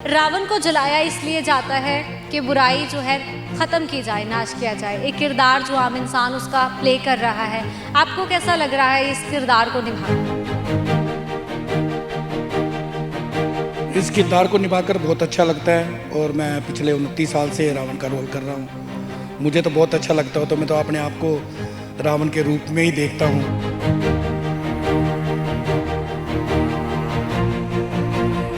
रावण को जलाया इसलिए जाता है कि बुराई जो है ख़त्म की जाए, नाश किया जाए। एक किरदार जो आम इंसान उसका प्ले कर रहा है। आपको कैसा लग रहा है इस किरदार को निभाकर? इस किरदार को निभाकर बहुत अच्छा लगता है और मैं पिछले 29 साल से रावण का रोल कर रहा हूँ। मुझे तो बहुत अच्छा लगता है, तो मैं तो अपने आप को रावण के रूप में ही देखता हूँ,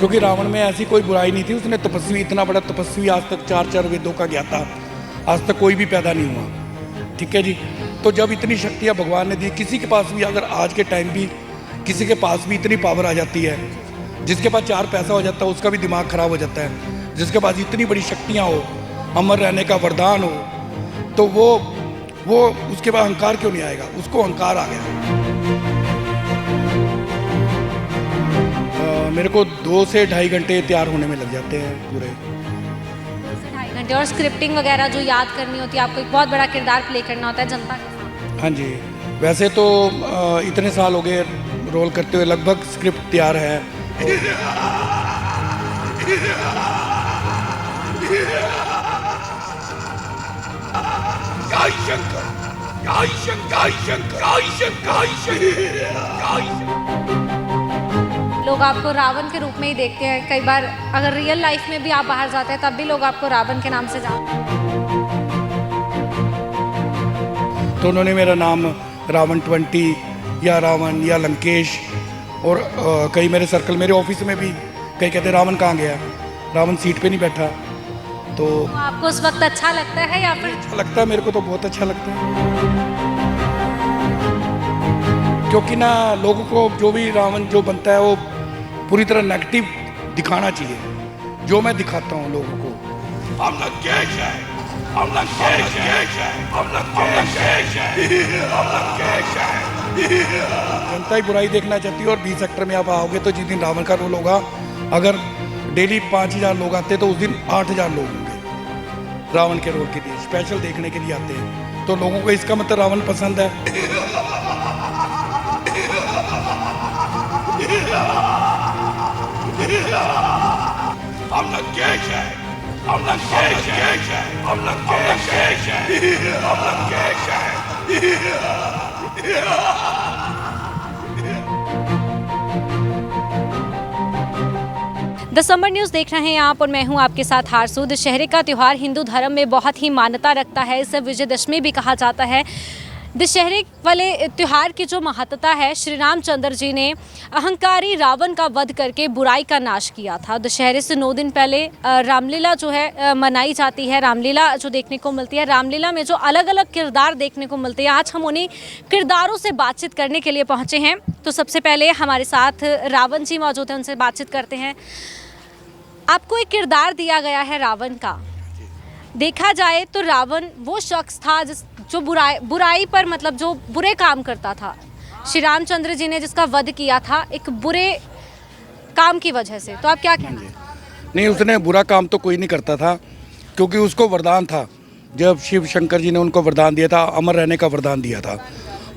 क्योंकि रावण में ऐसी कोई बुराई नहीं थी। उसने तपस्वी, इतना बड़ा तपस्वी आज तक 4 वेदों का ज्ञाता आज तक कोई भी पैदा नहीं हुआ। ठीक है जी। तो जब इतनी शक्तियाँ भगवान ने दी, किसी के पास भी अगर आज के टाइम भी किसी के पास भी इतनी पावर आ जाती है, जिसके पास 4 पैसा हो जाता है उसका भी दिमाग खराब हो जाता है। जिसके पास इतनी बड़ी शक्तियाँ हो, अमर रहने का वरदान हो, तो वो उसके बाद अहंकार क्यों नहीं आएगा? उसको अहंकार आ गया। मेरे को 2 से ढाई घंटे तैयार होने में लग जाते हैं पूरे। 2 से ढाई घंटे। और स्क्रिप्टिंग वगैरह जो याद करनी होती है, आपको एक बहुत बड़ा किरदार प्ले करना होता है जनता के साथ। हाँ जी, वैसे तो इतने साल हो गए रोल करते हुए, लगभग स्क्रिप्ट तैयार है। लोग आपको रावण के रूप में ही देखते हैं। कई बार अगर रियल लाइफ में भी आप बाहर जाते हैं तब भी लोग आपको रावण के नाम से जानते हैं। तो उन्होंने मेरा नाम रावण 20 या रावण या लंकेश, और कई मेरे सर्कल, मेरे ऑफिस में भी कई कहते रावण कहाँ गया, रावण सीट पे नहीं बैठा। तो आपको उस वक्त अच्छा लगता है या फिर? अच्छा लगता है, मेरे को तो बहुत अच्छा लगता है, क्योंकि ना लोगों को जो भी रावण जो बनता है वो पूरी तरह नेगेटिव दिखाना चाहिए, जो मैं दिखाता हूँ लोगों को। जनता ही बुराई देखना चाहती है, और 20 सेक्टर में आप आओगे तो जिस दिन रावण का रोल होगा, अगर डेली 5000 लोग आते तो उस दिन 8000 लोग होंगे रावण के रोल के लिए, स्पेशल देखने के लिए आते हैं। तो लोगों को इसका मतलब रावण पसंद है। दिसंबर न्यूज़ देख रहे हैं आप और मैं हूं आपके साथ हारसू। दशहरे का त्यौहार हिंदू धर्म में बहुत ही मान्यता रखता है। इसे विजयदशमी भी कहा जाता है। दशहरे वाले त्यौहार की जो महत्ता है, श्री रामचंद्र जी ने अहंकारी रावण का वध करके बुराई का नाश किया था। दशहरे से 9 दिन पहले रामलीला जो है मनाई जाती है। रामलीला जो देखने को मिलती है, रामलीला में जो अलग अलग किरदार देखने को मिलते हैं, आज हम उन्हीं किरदारों से बातचीत करने के लिए पहुँचे हैं। तो सबसे पहले हमारे साथ रावण जी मौजूद हैं, उनसे बातचीत करते हैं। आपको एक किरदार दिया गया है रावण का। देखा जाए तो रावण वो शख्स था जो बुराई पर, मतलब जो बुरे काम करता था। श्री रामचंद्र जी ने जिसका वध किया था एक बुरे काम की वजह से। तो आप क्या कहना? नहीं, उसने बुरा काम तो कोई नहीं करता था, क्योंकि उसको वरदान था। जब शिव शंकर जी ने उनको वरदान दिया था, अमर रहने का वरदान दिया था,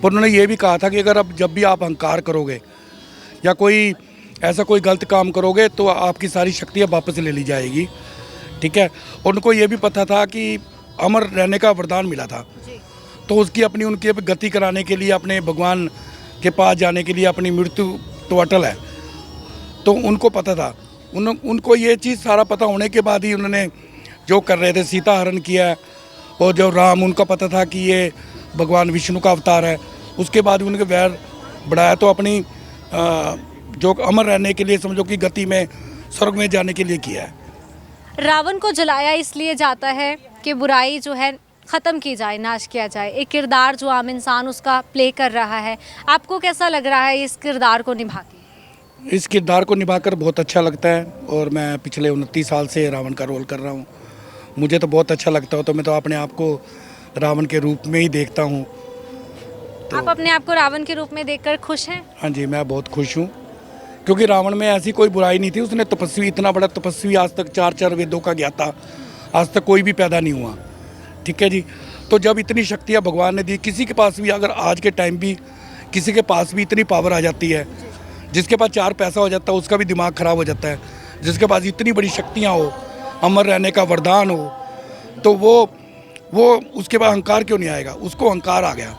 पर उन्होंने ये भी कहा था कि अगर अब जब भी आप अहंकार करोगे या कोई ऐसा कोई गलत काम करोगे तो आपकी सारी शक्तियाँ वापस ले ली जाएगी। ठीक है। उनको ये भी पता था कि अमर रहने का वरदान मिला था, तो उसकी अपनी उनकी गति कराने के लिए, अपने भगवान के पास जाने के लिए, अपनी मृत्यु तो अटल है। तो उनको पता था, उनको ये चीज़ सारा पता होने के बाद ही उन्होंने जो कर रहे थे, सीता हरण किया। और जो राम, उनका पता था कि ये भगवान विष्णु का अवतार है। उसके बाद उनके वैर बढ़ाया, तो अपनी जो अमर रहने के लिए, समझो कि गति में, स्वर्ग में जाने के लिए किया है। रावण को जलाया इसलिए जाता है कि बुराई जो है ख़त्म की जाए, नाश किया जाए। एक किरदार जो आम इंसान उसका प्ले कर रहा है। आपको कैसा लग रहा है इस किरदार को निभा के? इस किरदार को निभाकर बहुत अच्छा लगता है, और मैं पिछले 29 साल से रावण का रोल कर रहा हूँ। मुझे तो बहुत अच्छा लगता है, तो मैं तो अपने आप को रावण के रूप में ही देखता हूँ। तो आप अपने आप को रावण के रूप में देखकर खुश हैं? हाँ जी, मैं बहुत खुश हूँ, क्योंकि रावण में ऐसी कोई बुराई नहीं थी। उसने तपस्वी, इतना बड़ा तपस्वी आज तक 4 वेदों का ज्ञाता आज तक कोई भी पैदा नहीं हुआ। ठीक है जी। तो जब इतनी शक्तियाँ भगवान ने दी, किसी के पास भी अगर आज के टाइम भी किसी के पास भी इतनी पावर आ जाती है, जिसके पास 4 पैसा हो जाता है उसका भी दिमाग खराब हो जाता है। जिसके पास इतनी बड़ी शक्तियाँ हो, अमर रहने का वरदान हो, तो वो उसके पास अहंकार क्यों नहीं आएगा? उसको अहंकार आ गया।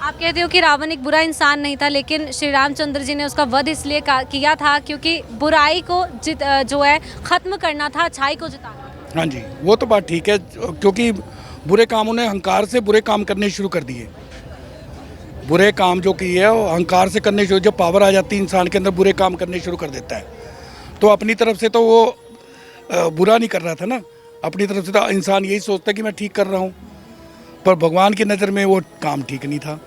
आप कहते हो कि रावण एक बुरा इंसान नहीं था, लेकिन श्री रामचंद्र जी ने उसका वध इसलिए किया था क्योंकि बुराई को जो है ख़त्म करना था, अच्छाई को जिताना। हाँ जी, वो तो बात ठीक है, क्योंकि बुरे कामों ने अहंकार से बुरे काम करने शुरू कर दिए। बुरे काम जो किए है वो अहंकार से करने शुरू, जब पावर आ जाती है इंसान के अंदर, बुरे काम करने शुरू कर देता है। तो अपनी तरफ से तो वो बुरा नहीं कर रहा था ना, अपनी तरफ से तो इंसान यही सोचता है कि मैं ठीक कर रहा हूँ, पर भगवान की नज़र में वो काम ठीक नहीं था।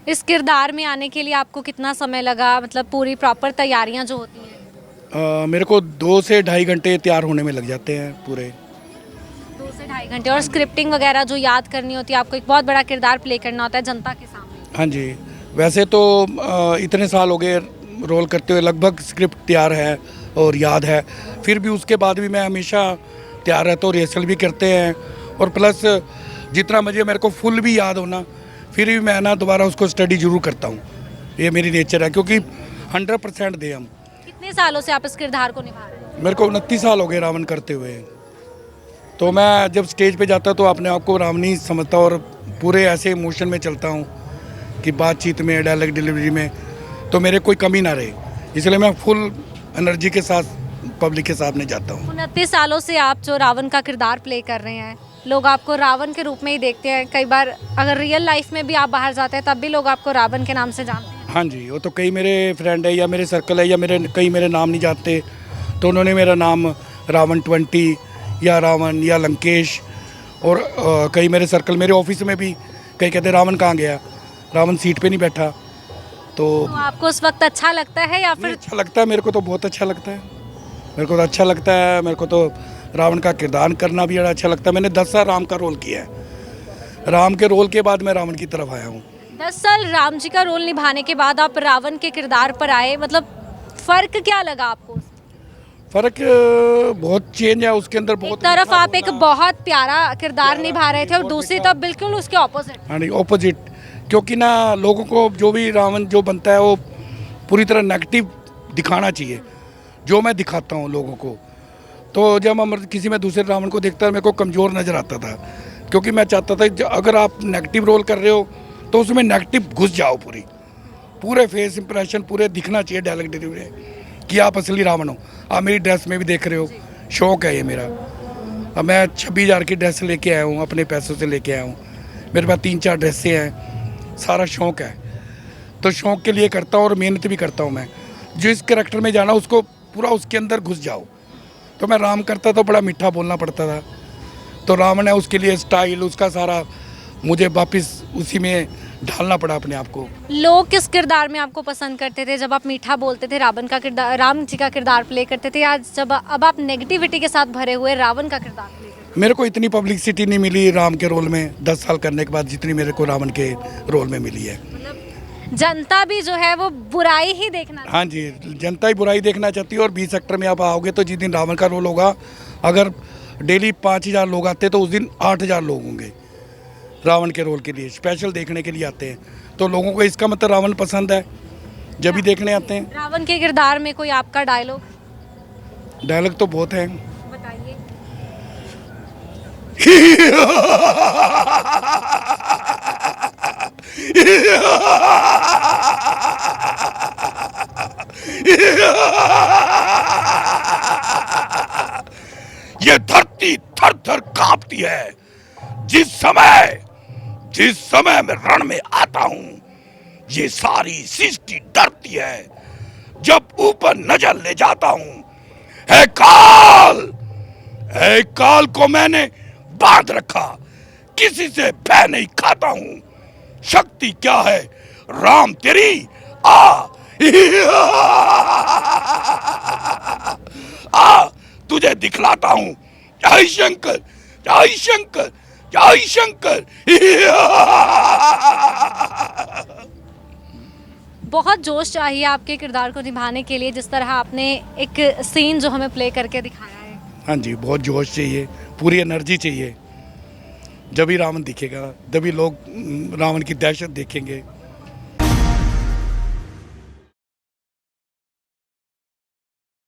इस किरदार में आने के लिए आपको कितना समय लगा, मतलब पूरी प्रॉपर तैयारियां जो होती हैं? मेरे को 2 से ढाई घंटे तैयार होने में लग जाते हैं पूरे। 2 से ढाई घंटे। और स्क्रिप्टिंग वगैरह जो याद करनी होती है, आपको एक बहुत बड़ा किरदार प्ले करना होता है जनता के सामने। हाँ जी, वैसे तो इतने साल हो गए रोल करते हुए, लगभग स्क्रिप्ट तैयार है और याद है, फिर भी उसके बाद भी मैं हमेशा तैयार रहता हूँ, रिहर्सल भी करते हैं, और प्लस जितना मुझे मेरे को फुल भी याद होना, फिर भी मैं ना दोबारा उसको स्टडी जरूर करता हूँ। ये मेरी नेचर है, क्योंकि 100% दे हम। कितने सालों से आप इस किरदार को निभा रहे हैं? मेरे को 29 साल हो गए रावण करते हुए, तो मैं जब स्टेज पे जाता तो अपने आप को रावण ही समझता, और पूरे ऐसे इमोशन में चलता हूँ कि बातचीत में, डायलॉग डिलीवरी में तो मेरे कोई कमी ना रहे, इसलिए मैं फुल एनर्जी के साथ पब्लिक के सामने जाता हूँ। 29 सालों से आप जो रावण का किरदार प्ले कर रहे हैं, लोग आपको रावण के रूप में ही देखते हैं। कई बार अगर रियल लाइफ में भी आप बाहर जाते हैं तब भी लोग आपको रावण के नाम से जानते हैं। हाँ जी, वो तो कई मेरे फ्रेंड है या मेरे सर्कल है या कई मेरे नाम नहीं जानते, तो उन्होंने मेरा नाम रावण 20 या रावण या लंकेश, और कई मेरे सर्कल, मेरे ऑफिस में भी कई कहते रावण कहाँ गया, रावण सीट पे नहीं बैठा। तो आपको उस वक्त अच्छा लगता है या फिर? अच्छा लगता है, मेरे को तो बहुत अच्छा लगता है, मेरे को तो अच्छा लगता है। मेरे को तो रावण का किरदार करना भी बड़ा अच्छा लगता है। मैंने 10 साल राम का रोल किया है, राम के रोल के बाद मैं रावण की तरफ आया हूँ। 10 साल राम जी का रोल निभाने के बाद आप रावण के किरदार पर आए, मतलब फ़र्क क्या लगा आपको? फ़र्क बहुत चेंज है उसके अंदर। बहुत एक तरफ आप एक बहुत प्यारा किरदार निभा रहे थे और दूसरी तरफ बिल्कुल उसके ऑपोजिट। हाँ नहीं, ऑपोजिट, क्योंकि ना लोगों को जो भी रावण जो बनता है वो पूरी तरह नेगेटिव दिखाना चाहिए, जो मैं दिखाता हूँ लोगों को। तो जब हम किसी में दूसरे रावण को देखता मेरे को कमज़ोर नज़र आता था, क्योंकि मैं चाहता था अगर आप नेगेटिव रोल कर रहे हो तो उसमें नेगेटिव घुस जाओ, पूरे फेस इंप्रेशन पूरे दिखना चाहिए डायलॉग डिलीवरी कि आप असली रावण हो। आप मेरी ड्रेस में भी देख रहे हो, शौक़ है ये मेरा। अब मैं 26,000 की ड्रेस लेके आया हूँ, अपने पैसों से लेके आया हूँ, मेरे पास 3-4 ड्रेसें हैं, सारा शौक़ है। तो शौक़ के लिए करता हूँ और मेहनत भी करता हूँ मैं। जिस कैरेक्टर में जाना उसको पूरा उसके अंदर घुस जाओ। तो मैं राम करता तो बड़ा मीठा बोलना पड़ता था, तो रावण है उसके लिए स्टाइल उसका सारा मुझे वापस उसी में ढालना पड़ा अपने आप को। लोग किस किरदार में आपको पसंद करते थे? जब आप मीठा बोलते थे, रावण का किरदार, राम जी का किरदार प्ले करते थे, या जब अब आप नेगेटिविटी के साथ भरे हुए रावण का किरदार प्ले करते थे? मेरे को इतनी पब्लिसिटी नहीं मिली राम के रोल में 10 साल करने के बाद जितनी मेरे को रावण के रोल में मिली है। जनता भी जो है वो बुराई ही देखना। हाँ जी, जनता ही बुराई देखना चाहती है। और 20 सेक्टर में आप आओगे तो जिस दिन रावण का रोल होगा, अगर डेली 5,000 लोग आते तो उस दिन 8,000 लोग होंगे रावण के रोल के लिए, स्पेशल देखने के लिए आते हैं। तो लोगों को इसका मतलब रावण पसंद है, जब भी देखने आते हैं। रावण के किरदार में कोई आपका डायलॉग? डायलॉग तो बहुत है, बताइए। ये धरती थर थर कांपती है जिस समय मैं रण में आता हूँ। ये सारी सृष्टि डरती है जब ऊपर नजर ले जाता हूँ। है काल को मैंने बांध रखा, किसी से भय नहीं खाता हूँ। शक्ति क्या है राम तेरी, आ तुझे दिखलाता हूँ। जय शंकर, जय शंकर, जय शंकर। बहुत जोश चाहिए आपके किरदार को निभाने के लिए, जिस तरह आपने एक सीन जो हमें प्ले करके दिखाया है। हाँ जी, बहुत जोश चाहिए, पूरी एनर्जी चाहिए। जब भी रावण दिखेगा, जब भी लोग रावण की दहशत देखेंगे।